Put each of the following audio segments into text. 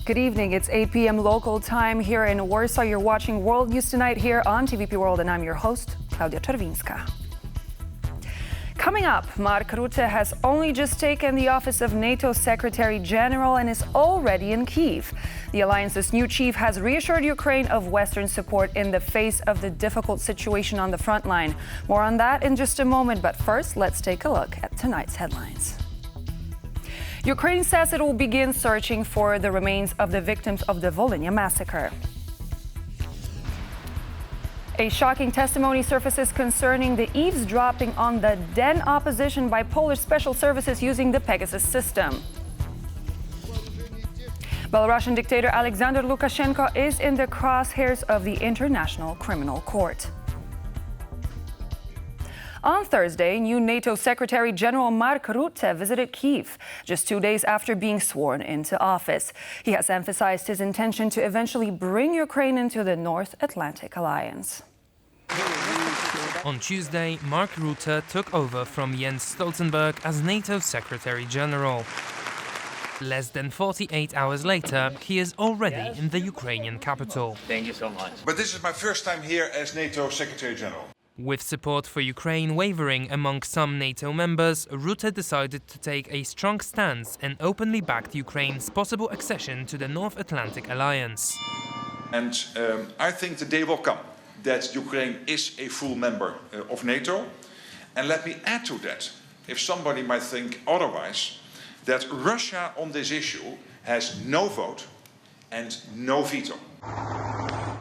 Good evening. It's 8 p.m. local time here in Warsaw. You're watching World News Tonight here on TVP World, and I'm your host, Klaudia Czerwińska. Coming up, Mark Rutte has only just taken the office of NATO Secretary General and is already in Kyiv. The alliance's new chief has reassured Ukraine of Western support in the face of the difficult situation on the front line. More on that in just a moment, but first, let's take a look at tonight's headlines. Ukraine says it will begin searching for the remains of the victims of the Volhynia Massacre. A shocking testimony surfaces concerning the eavesdropping on the then opposition by Polish special services using the Pegasus system. Belarusian dictator Alexander Lukashenko is in the crosshairs of the International Criminal Court. On Thursday, new NATO Secretary General Mark Rutte visited Kyiv, just 2 days after being sworn into office. He has emphasized his intention to eventually bring Ukraine into the North Atlantic Alliance. On Tuesday, Mark Rutte took over from Jens Stoltenberg as NATO Secretary General. Less than 48 hours later, he is already in the Ukrainian capital. Thank you so much. But this is my first time here as NATO Secretary General. With support for Ukraine wavering among some NATO members, Rutte decided to take a strong stance and openly backed Ukraine's possible accession to the North Atlantic Alliance. And I think the day will come that Ukraine is a full member of NATO. And let me add to that, if somebody might think otherwise, that Russia on this issue has no vote and no veto.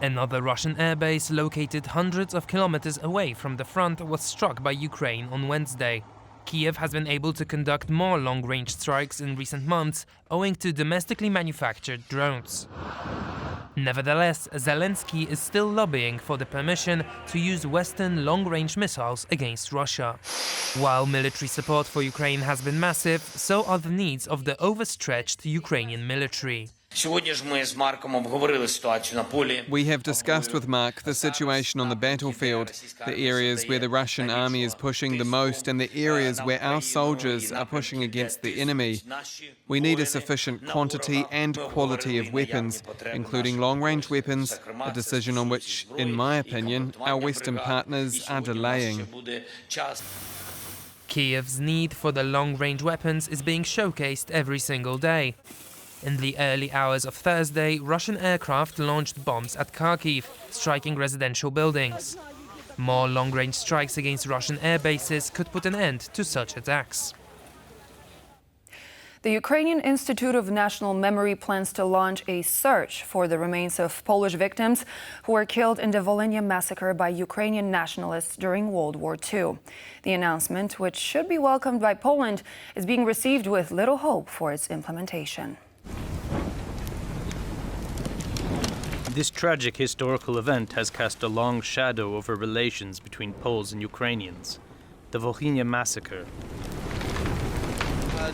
Another Russian airbase located hundreds of kilometers away from the front was struck by Ukraine on Wednesday. Kyiv has been able to conduct more long-range strikes in recent months owing to domestically manufactured drones. Nevertheless, Zelensky is still lobbying for the permission to use Western long-range missiles against Russia. While military support for Ukraine has been massive, so are the needs of the overstretched Ukrainian military. We have discussed with Mark the situation on the battlefield, the areas where the Russian army is pushing the most and the areas where our soldiers are pushing against the enemy. We need a sufficient quantity and quality of weapons, including long-range weapons, a decision on which, in my opinion, our Western partners are delaying. Kyiv's need for the long-range weapons is being showcased every single day. In the early hours of Thursday, Russian aircraft launched bombs at Kharkiv, striking residential buildings. More long-range strikes against Russian air bases could put an end to such attacks. The Ukrainian Institute of National Memory plans to launch a search for the remains of Polish victims who were killed in the Volhynia Massacre by Ukrainian nationalists during World War II. The announcement, which should be welcomed by Poland, is being received with little hope for its implementation. This tragic historical event has cast a long shadow over relations between Poles and Ukrainians. The Volhynia Massacre.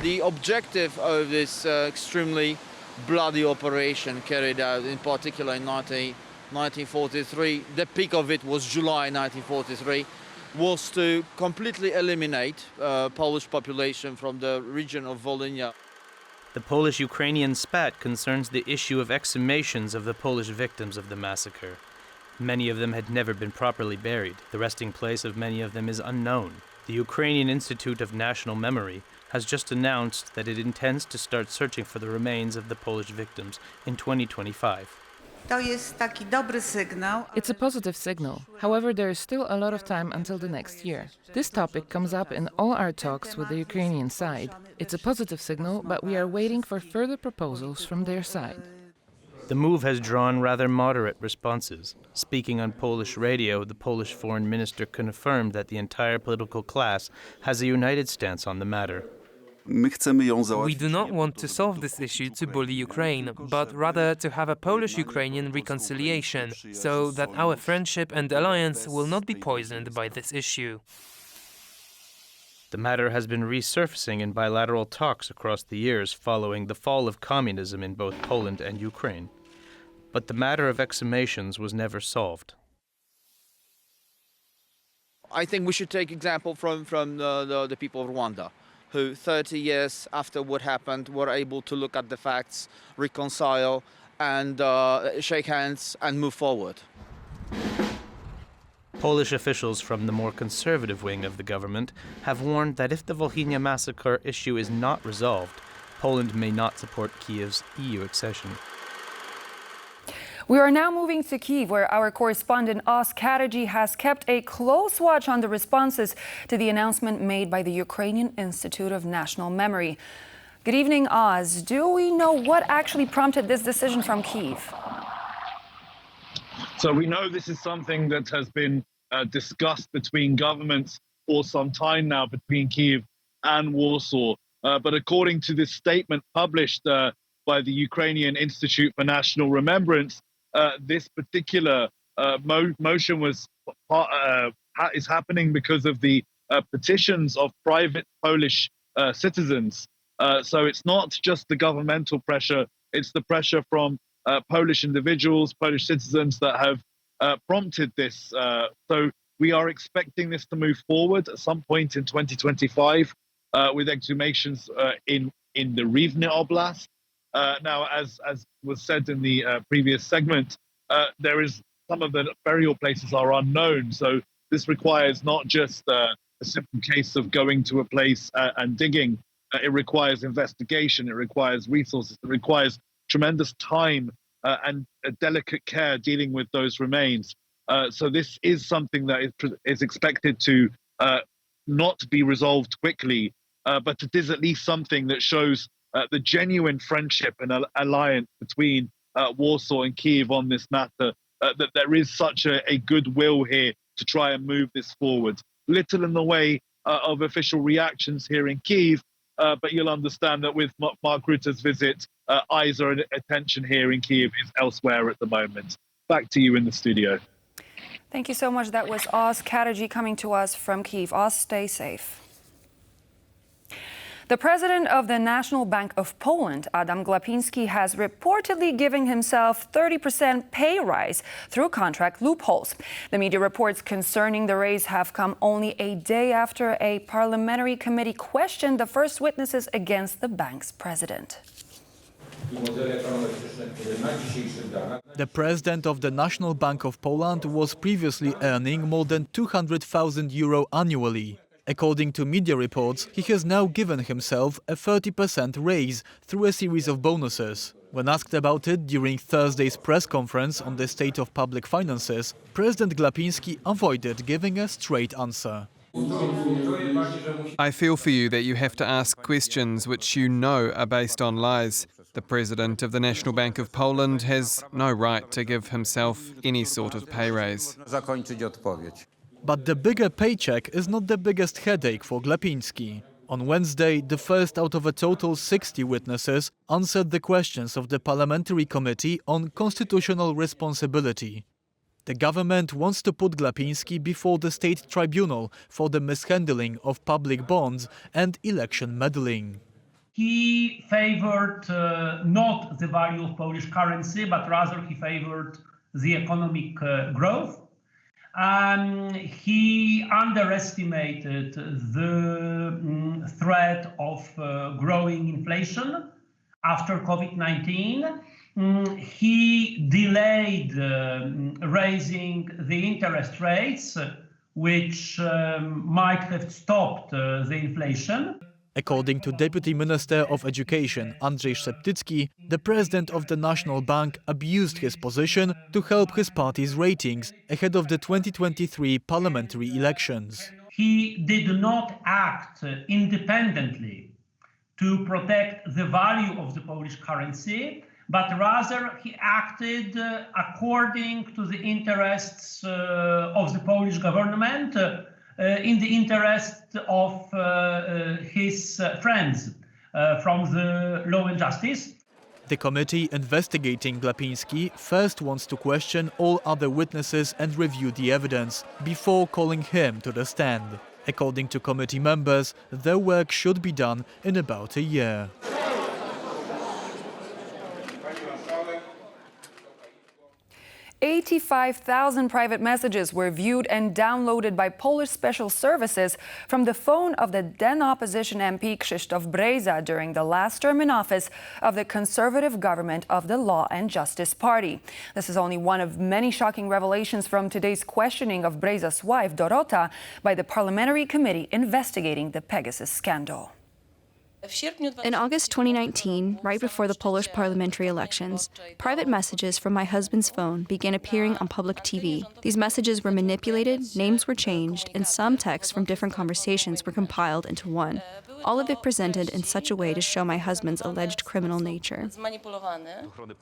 The objective of this extremely bloody operation carried out, in particular in 1943, the peak of it was July 1943, was to completely eliminate Polish population from the region of Volhynia. The Polish-Ukrainian spat concerns the issue of exhumations of the Polish victims of the massacre. Many of them had never been properly buried. The resting place of many of them is unknown. The Ukrainian Institute of National Memory has just announced that it intends to start searching for the remains of the Polish victims in 2025. It's a positive signal. However, there is still a lot of time until the next year. This topic comes up in all our talks with the Ukrainian side. It's a positive signal, but we are waiting for further proposals from their side. The move has drawn rather moderate responses. Speaking on Polish radio, the Polish foreign minister confirmed that the entire political class has a united stance on the matter. We do not want to solve this issue to bully Ukraine, but rather to have a Polish-Ukrainian reconciliation, so that our friendship and alliance will not be poisoned by this issue. The matter has been resurfacing in bilateral talks across the years following the fall of communism in both Poland and Ukraine. But the matter of exhumations was never solved. I think we should take example from the people of Rwanda. who 30 years after what happened were able to look at the facts, reconcile and shake hands and move forward. Polish officials from the more conservative wing of the government have warned that if the Volhynia Massacre issue is not resolved, Poland may not support Kyiv's EU accession. We are now moving to Kyiv, where our correspondent Oz Kateji has kept a close watch on the responses to the announcement made by the Ukrainian Institute of National Memory. Good evening, Oz. Do we know what actually prompted this decision from Kyiv? So we know this is something that has been discussed between governments for some time now, between Kyiv and Warsaw. But according to this statement published by the Ukrainian Institute for National Remembrance, this particular motion is happening because of the petitions of private Polish citizens. So it's not just the governmental pressure, it's the pressure from Polish individuals, Polish citizens that have prompted this. So we are expecting this to move forward at some point in 2025 with exhumations in the Rivne Oblast. Now, as was said in the previous segment, there is some of the burial places are unknown. So this requires not just a simple case of going to a place and digging. It requires investigation. It requires resources. It requires tremendous time and a delicate care dealing with those remains. So this is something that is expected to not be resolved quickly, but it is at least something that shows the genuine friendship and alliance between Warsaw and Kyiv on this matter, that there is such a goodwill here to try and move this forward. Little in the way of official reactions here in Kyiv, but you'll understand that with Mark Rutte's visit, eyes and attention here in Kyiv is elsewhere at the moment. Back to you in the studio. Thank you so much. That was Oz Kateji coming to us from Kyiv. Oz, stay safe. The president of the National Bank of Poland, Adam Glapiński, has reportedly given himself 30% pay rise through contract loopholes. The media reports concerning the raise have come only a day after a parliamentary committee questioned the first witnesses against the bank's president. The president of the National Bank of Poland was previously earning more than €200,000 annually. According to media reports, he has now given himself a 30% raise through a series of bonuses. When asked about it during Thursday's press conference on the state of public finances, President Glapiński avoided giving a straight answer. I feel for you that you have to ask questions which you know are based on lies. The president of the National Bank of Poland has no right to give himself any sort of pay raise. But the bigger paycheck is not the biggest headache for Glapiński. On Wednesday, the first out of a total 60 witnesses answered the questions of the Parliamentary Committee on Constitutional Responsibility. The government wants to put Glapiński before the State Tribunal for the mishandling of public bonds and election meddling. He favored not the value of Polish currency, but rather he favored the economic growth. He underestimated the threat of growing inflation after COVID-19. He delayed raising the interest rates, which might have stopped the inflation. According to Deputy Minister of Education Andrzej Szeptycki, the president of the National Bank abused his position to help his party's ratings ahead of the 2023 parliamentary elections. He did not act independently to protect the value of the Polish currency, but rather he acted according to the interests of the Polish government, in the interest of his friends from the Law and Justice. The committee investigating Glapiński first wants to question all other witnesses and review the evidence before calling him to the stand. According to committee members, their work should be done in about a year. 85,000 private messages were viewed and downloaded by Polish special services from the phone of the then opposition MP Krzysztof Brejza during the last term in office of the conservative government of the Law and Justice Party. This is only one of many shocking revelations from today's questioning of Brejza's wife, Dorota, by the parliamentary committee investigating the Pegasus scandal. In August 2019, right before the Polish parliamentary elections, private messages from my husband's phone began appearing on public TV. These messages were manipulated, names were changed, and some texts from different conversations were compiled into one. All of it presented in such a way to show my husband's alleged criminal nature.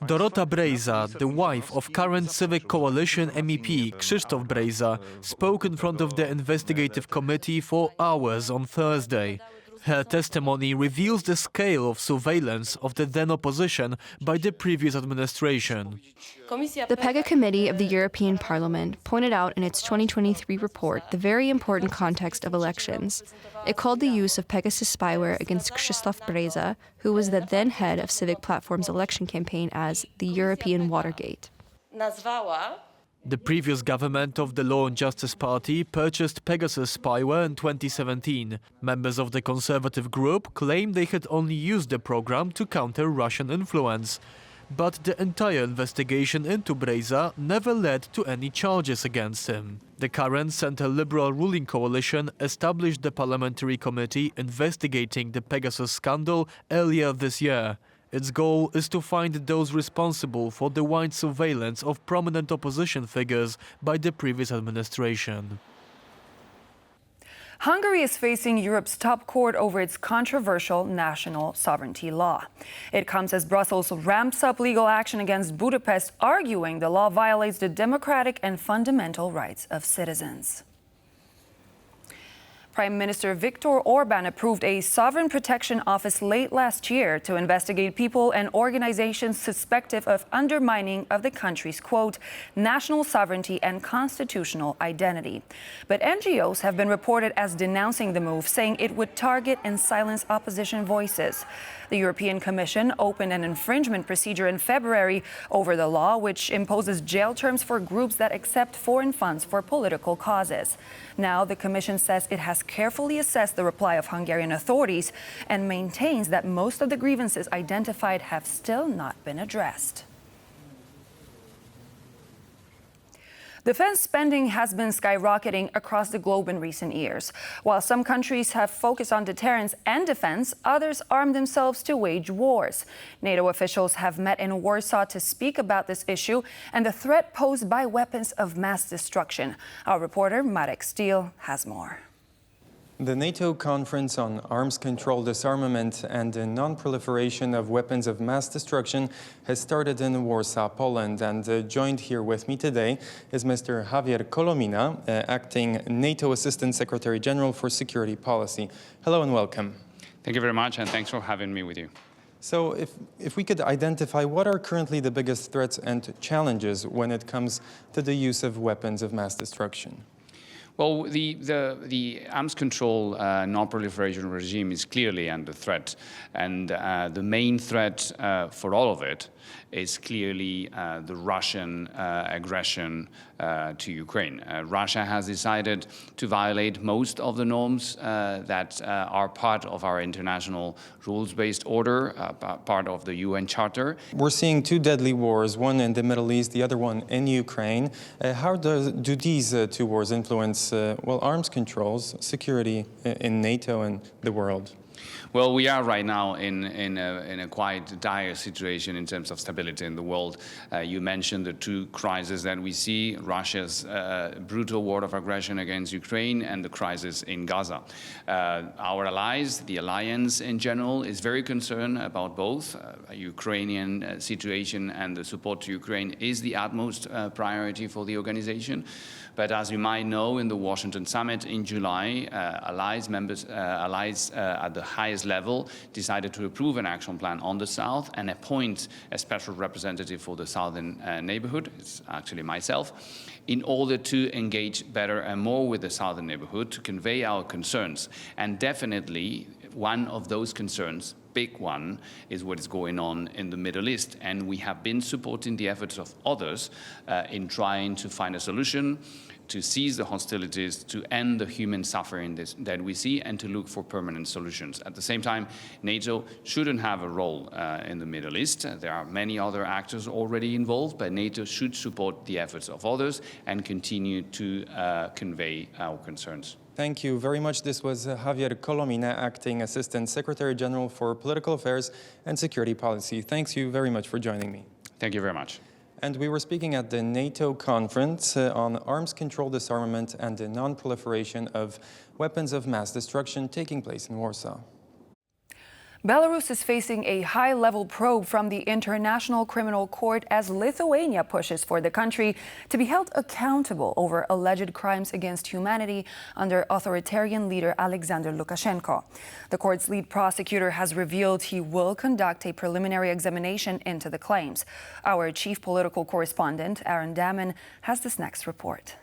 Dorota Brejza, the wife of current Civic Coalition MEP Krzysztof Brejza, spoke in front of the investigative committee for hours on Thursday. Her testimony reveals the scale of surveillance of the then opposition by the previous administration. The PEGA Committee of the European Parliament pointed out in its 2023 report the very important context of elections. It called the use of Pegasus spyware against Krzysztof Brejza, who was the then head of Civic Platform's election campaign, as the European Watergate. The previous government of the Law and Justice Party purchased Pegasus spyware in 2017. Members of the conservative group claim they had only used the program to counter Russian influence. But the entire investigation into Brejza never led to any charges against him. The current center-liberal ruling coalition established the parliamentary committee investigating the Pegasus scandal earlier this year. Its goal is to find those responsible for the wide surveillance of prominent opposition figures by the previous administration. Hungary is facing Europe's top court over its controversial national sovereignty law. It comes as Brussels ramps up legal action against Budapest, arguing the law violates the democratic and fundamental rights of citizens. Prime Minister Viktor Orban approved a sovereign protection office late last year to investigate people and organizations suspected of undermining of the country's, quote, national sovereignty and constitutional identity. But NGOs have been reported as denouncing the move, saying it would target and silence opposition voices. The European Commission opened an infringement procedure in February over the law, which imposes jail terms for groups that accept foreign funds for political causes. Now, the Commission says it has carefully assessed the reply of Hungarian authorities and maintains that most of the grievances identified have still not been addressed. Defense spending has been skyrocketing across the globe in recent years. While some countries have focused on deterrence and defense, others arm themselves to wage wars. NATO officials have met in Warsaw to speak about this issue and the threat posed by weapons of mass destruction. Our reporter Marek Steele has more. The NATO Conference on Arms Control, Disarmament and the Non-Proliferation of Weapons of Mass Destruction has started in Warsaw, Poland. And joined here with me today is Mr. Javier Colomina, Acting NATO Assistant Secretary General for Security Policy. Hello and welcome. Thank you very much, and thanks for having me with you. So if we could identify what are currently the biggest threats and challenges when it comes to the use of weapons of mass destruction? Well, the arms control non-proliferation regime is clearly under threat, and the main threat for all of it is clearly the Russian aggression to Ukraine. Russia has decided to violate most of the norms that are part of our international rules-based order, part of the UN Charter. We're seeing two deadly wars, one in the Middle East, the other one in Ukraine. How do these two wars influence arms controls, security in NATO and the world? Well, we are right now in a quite dire situation in terms of stability in the world. You mentioned the two crises that we see, Russia's brutal war of aggression against Ukraine and the crisis in Gaza. Our allies, the alliance in general, is very concerned about both. Ukrainian situation and the support to Ukraine is the utmost priority for the organization. But as you might know, in the Washington summit in July, allies at the highest level decided to approve an action plan on the South and appoint a special representative for the southern neighborhood, it's actually myself, in order to engage better and more with the southern neighborhood to convey our concerns. And definitely, One of those concerns, big one, is what is going on in the Middle East. And we have been supporting the efforts of others in trying to find a solution, to cease the hostilities, to end the human suffering that we see, and to look for permanent solutions. At the same time, NATO shouldn't have a role in the Middle East. There are many other actors already involved, but NATO should support the efforts of others and continue to convey our concerns. Thank you very much. This was Javier Colomina, Acting Assistant Secretary General for Political Affairs and Security Policy. Thanks you very much for joining me. Thank you very much. And we were speaking at the NATO conference on arms control, disarmament, and the non-proliferation of weapons of mass destruction taking place in Warsaw. Belarus is facing a high-level probe from the International Criminal Court as Lithuania pushes for the country to be held accountable over alleged crimes against humanity under authoritarian leader Alexander Lukashenko. The court's lead prosecutor has revealed he will conduct a preliminary examination into the claims. Our chief political correspondent, Aaron Daman, has this next report.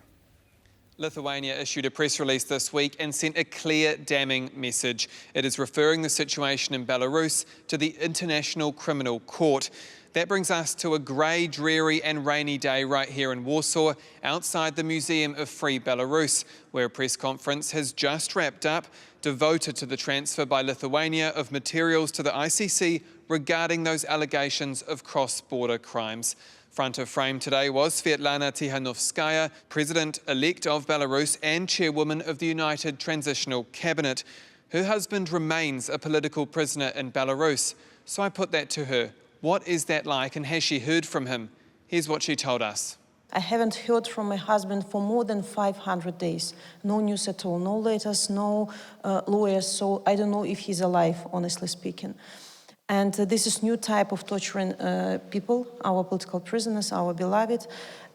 Lithuania issued a press release this week and sent a clear, damning message. It is referring the situation in Belarus to the International Criminal Court. That brings us to a grey, dreary and rainy day right here in Warsaw, outside the Museum of Free Belarus, where a press conference has just wrapped up devoted to the transfer by Lithuania of materials to the ICC regarding those allegations of cross-border crimes. Front of frame today was Svetlana Tikhanovskaya, President-elect of Belarus and Chairwoman of the United Transitional Cabinet. Her husband remains a political prisoner in Belarus. So I put that to her. What is that like, and has she heard from him? Here's what she told us. I haven't heard from my husband for more than 500 days. No news at all, no letters, no lawyers, so I don't know if he's alive, honestly speaking. And this is new type of torturing people, our political prisoners, our beloved.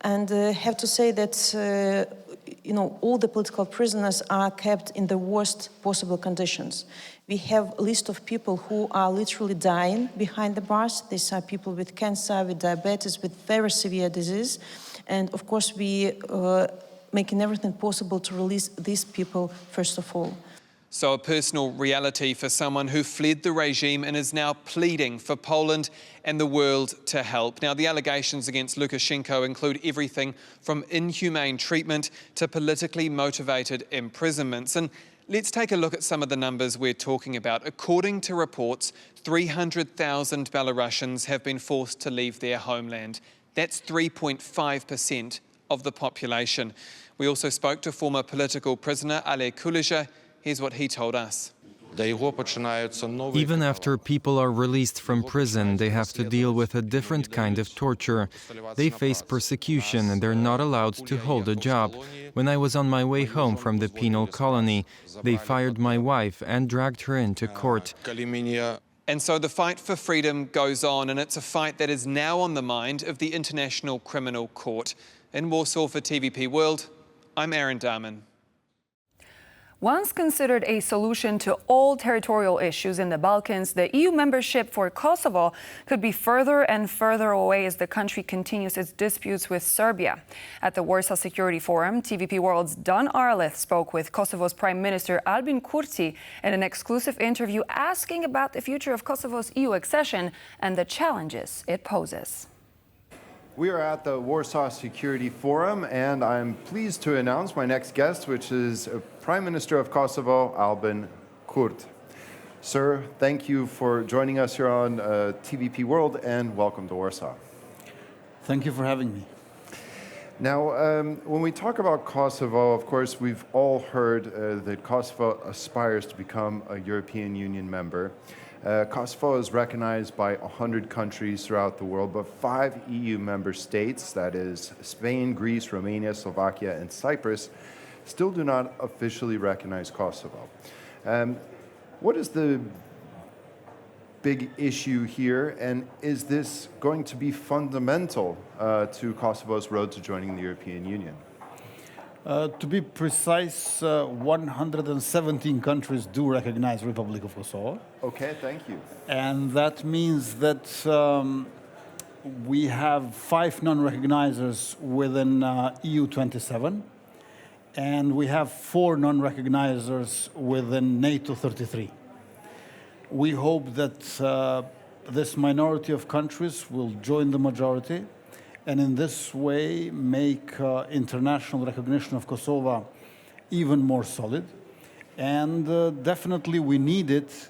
And I have to say that, all the political prisoners are kept in the worst possible conditions. We have a list of people who are literally dying behind the bars. These are people with cancer, with diabetes, with very severe disease. And of course, we making everything possible to release these people first of all. So a personal reality for someone who fled the regime and is now pleading for Poland and the world to help. Now, the allegations against Lukashenko include everything from inhumane treatment to politically motivated imprisonments. And let's take a look at some of the numbers we're talking about. According to reports, 300,000 Belarusians have been forced to leave their homeland. That's 3.5% of the population. We also spoke to former political prisoner Ale Kulesza. Here's what he told us. Even after people are released from prison, they have to deal with a different kind of torture. They face persecution and they're not allowed to hold a job. When I was on my way home from the penal colony, they fired my wife and dragged her into court. And so the fight for freedom goes on, and it's a fight that is now on the mind of the International Criminal Court. In Warsaw for TVP World, I'm Aaron Daman. Once considered a solution to all territorial issues in the Balkans, the EU membership for Kosovo could be further and further away as the country continues its disputes with Serbia. At the Warsaw Security Forum, TVP World's Don Arleth spoke with Kosovo's Prime Minister Albin Kurti in an exclusive interview asking about the future of Kosovo's EU accession and the challenges it poses. We are at the Warsaw Security Forum, and I'm pleased to announce my next guest, which is Prime Minister of Kosovo, Albin Kurti. Sir, thank you for joining us here on TVP World, and welcome to Warsaw. Thank you for having me. Now, when we talk about Kosovo, of course, we've all heard that Kosovo aspires to become a European Union member. Kosovo is recognized by 100 countries throughout the world, but 5 EU member states, that is Spain, Greece, Romania, Slovakia, and Cyprus, still do not officially recognize Kosovo. What is the big issue here, and is this going to be fundamental to Kosovo's road to joining the European Union? To be precise, 117 countries do recognize Republic of Kosovo. Okay, thank you. And that means that we have 5 non-recognizers within EU 27, and we have 4 non-recognizers within NATO 33. We hope that this minority of countries will join the majority, and in this way make international recognition of Kosovo even more solid. And definitely we need it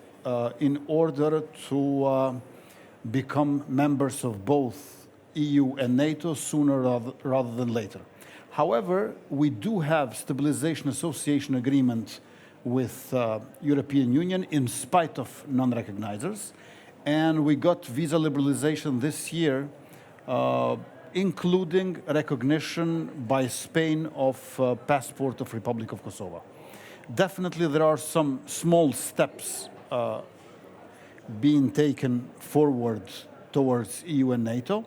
in order to become members of both EU and NATO sooner rather than later. However, we do have stabilization association agreement with European Union in spite of non-recognizers, and we got visa liberalization this year, including recognition by Spain of passport of Republic of Kosovo. Definitely there are some small steps being taken forward towards EU and NATO.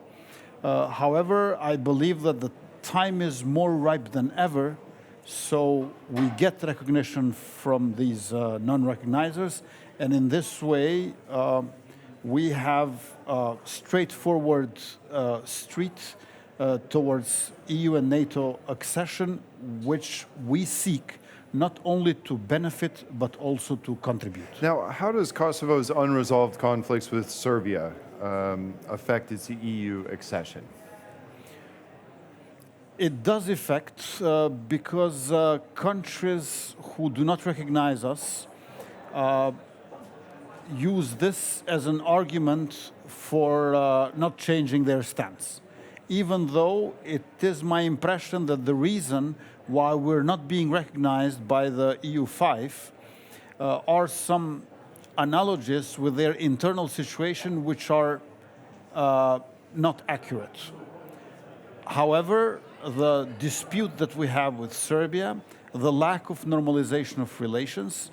However, I believe that the time is more ripe than ever, so we get recognition from these non-recognizers, and in this way we have a straightforward street towards EU and NATO accession, which we seek not only to benefit but also to contribute. Now, how does Kosovo's unresolved conflicts with Serbia affect its EU accession? It does affect because countries who do not recognize us use this as an argument for not changing their stance. Even though it is my impression that the reason why we're not being recognized by the EU5 are some analogies with their internal situation which are not accurate. However, the dispute that we have with Serbia, the lack of normalization of relations,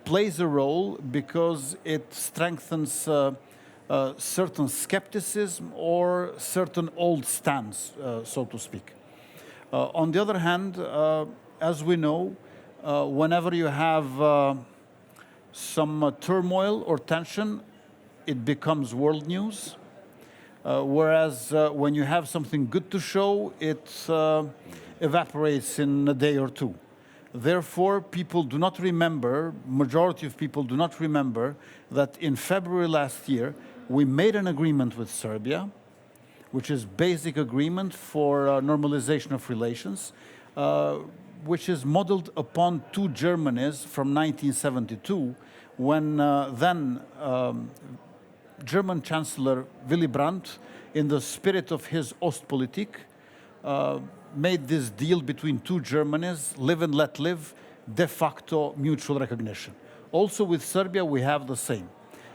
plays a role because it strengthens certain skepticism or certain old stance, so to speak. On the other hand, as we know, whenever you have some turmoil or tension, it becomes world news. Whereas when you have something good to show, it evaporates in a day or two. Therefore, people do not remember, majority of people do not remember that in February last year, we made an agreement with Serbia, which is basic agreement for normalization of relations, which is modeled upon two Germanys from 1972, when then German Chancellor Willy Brandt, in the spirit of his Ostpolitik, made this deal between two Germanys, live and let live, de facto mutual recognition. Also with Serbia, we have the same.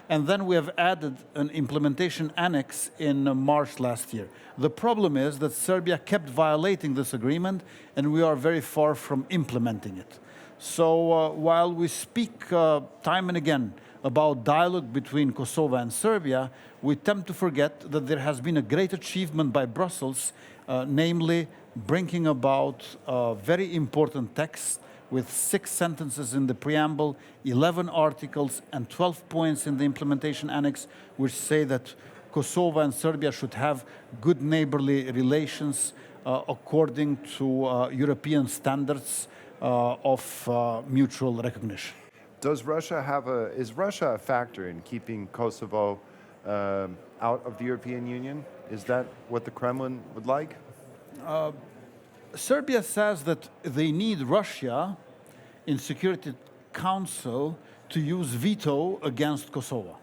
And then we have added an implementation annex in March last year. The problem is that Serbia kept violating this agreement, and we are very far from implementing it. So while we speak time and again about dialogue between Kosovo and Serbia, we tend to forget that there has been a great achievement by Brussels, namely bringing about a very important text with 6 sentences in the preamble, 11 articles, and 12 points in the implementation annex, which say that Kosovo and Serbia should have good neighborly relations according to European standards of mutual recognition. Is Russia a factor in keeping Kosovo out of the European Union? Is that what the Kremlin would like? Serbia says that they need Russia in Security Council to use veto against Kosovo.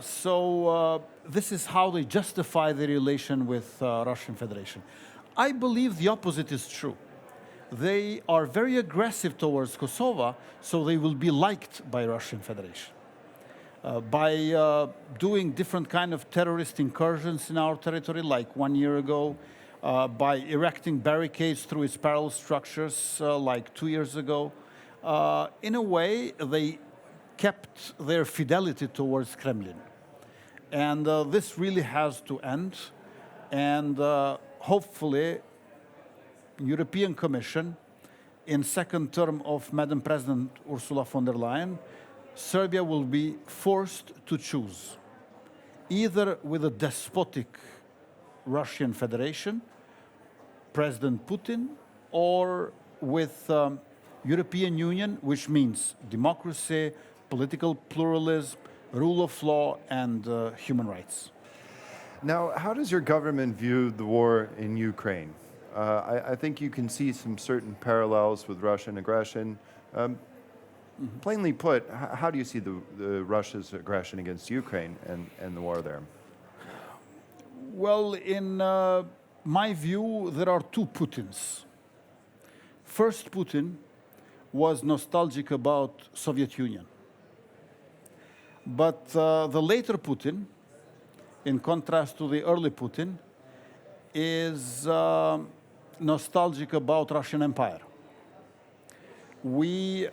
So this is how they justify their relation with Russian Federation. I believe the opposite is true. They are very aggressive towards Kosovo, so they will be liked by Russian Federation. By doing different kind of terrorist incursions in our territory, like 1 year ago, by erecting barricades through its parallel structures like 2 years ago. In a way, they kept their fidelity towards Kremlin. And this really has to end. And hopefully, European Commission, in second term of Madam President Ursula von der Leyen, Serbia will be forced to choose either with a despotic Russian Federation, President Putin, or with European Union, which means democracy, political pluralism, rule of law, and human rights. Now, how does your government view the war in Ukraine? I think you can see some certain parallels with Russian aggression. Plainly put, how do you see the Russia's aggression against Ukraine and the war there? Well, in my view, there are two Putins. First Putin was nostalgic about Soviet Union. But the later Putin, in contrast to the early Putin, is nostalgic about Russian Empire. We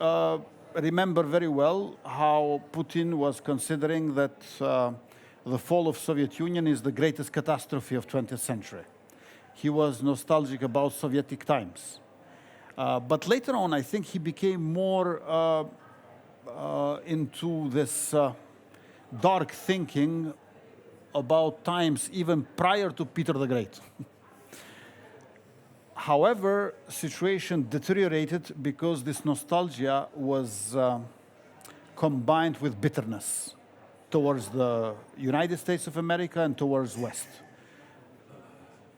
remember very well how Putin was considering that the fall of Soviet Union is the greatest catastrophe of 20th century. He was nostalgic about Sovietic times. But later on, I think he became more into this dark thinking about times even prior to Peter the Great. However, situation deteriorated because this nostalgia was combined with bitterness towards the United States of America and towards West.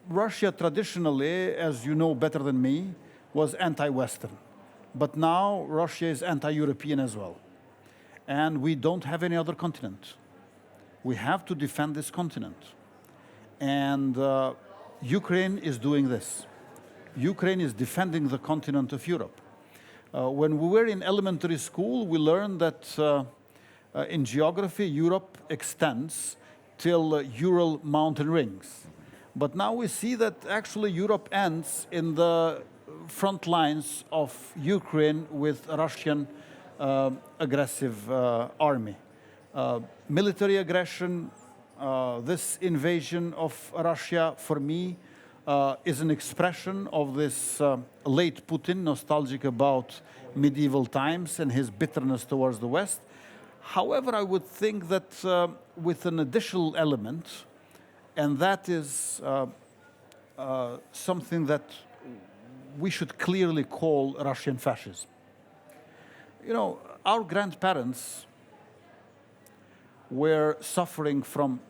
Russia traditionally, as you know better than me, was anti-Western. But now Russia is anti-European as well. And we don't have any other continent. We have to defend this continent. And Ukraine is doing this. Ukraine is defending the continent of Europe. When we were in elementary school, we learned that in geography, Europe extends till Ural mountain rings. But now we see that actually Europe ends in the front lines of Ukraine with Russian aggressive army. Military aggression, this invasion of Russia, for me, is an expression of this late Putin, nostalgic about medieval times and his bitterness towards the West. However, I would think that with an additional element, and that is something that we should clearly call Russian fascism. You know, our grandparents were suffering from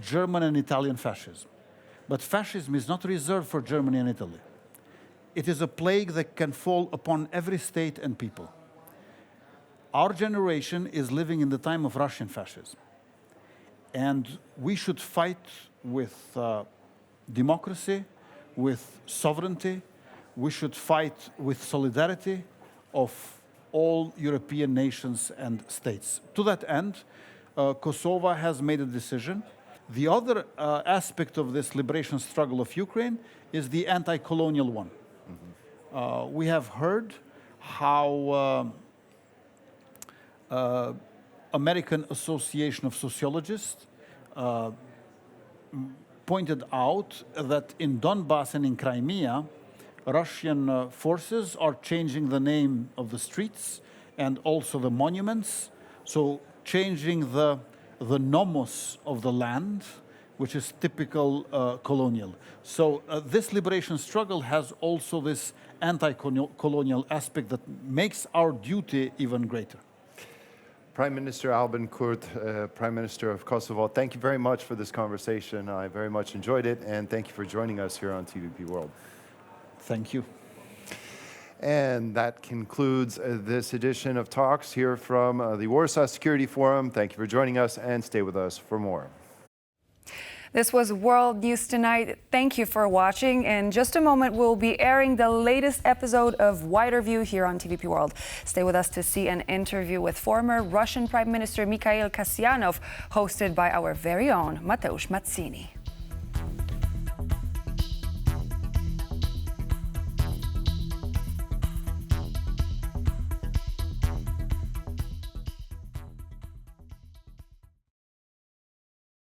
German and Italian fascism. But fascism is not reserved for Germany and Italy. It is a plague that can fall upon every state and people. Our generation is living in the time of Russian fascism. And we should fight with democracy, with sovereignty. We should fight with solidarity of all European nations and states. To that end, Kosovo has made a decision. The other aspect of this liberation struggle of Ukraine is the anti-colonial one. Mm-hmm. We have heard how American Association of Sociologists pointed out that in Donbass and in Crimea, Russian forces are changing the name of the streets and also the monuments, so changing the nomos of the land, which is typical colonial. So this liberation struggle has also this anti-colonial aspect that makes our duty even greater. Prime Minister Albin Kurt, Prime Minister of Kosovo, thank you very much for this conversation. I very much enjoyed it, and thank you for joining us here on TVP World. Thank you. And that concludes this edition of Talks here from the Warsaw Security Forum. Thank you for joining us, and stay with us for more. This was World News Tonight. Thank you for watching. In just a moment, we'll be airing the latest episode of Wider View here on TVP World. Stay with us to see an interview with former Russian Prime Minister Mikhail Kasyanov, hosted by our very own Mateusz Mazzini.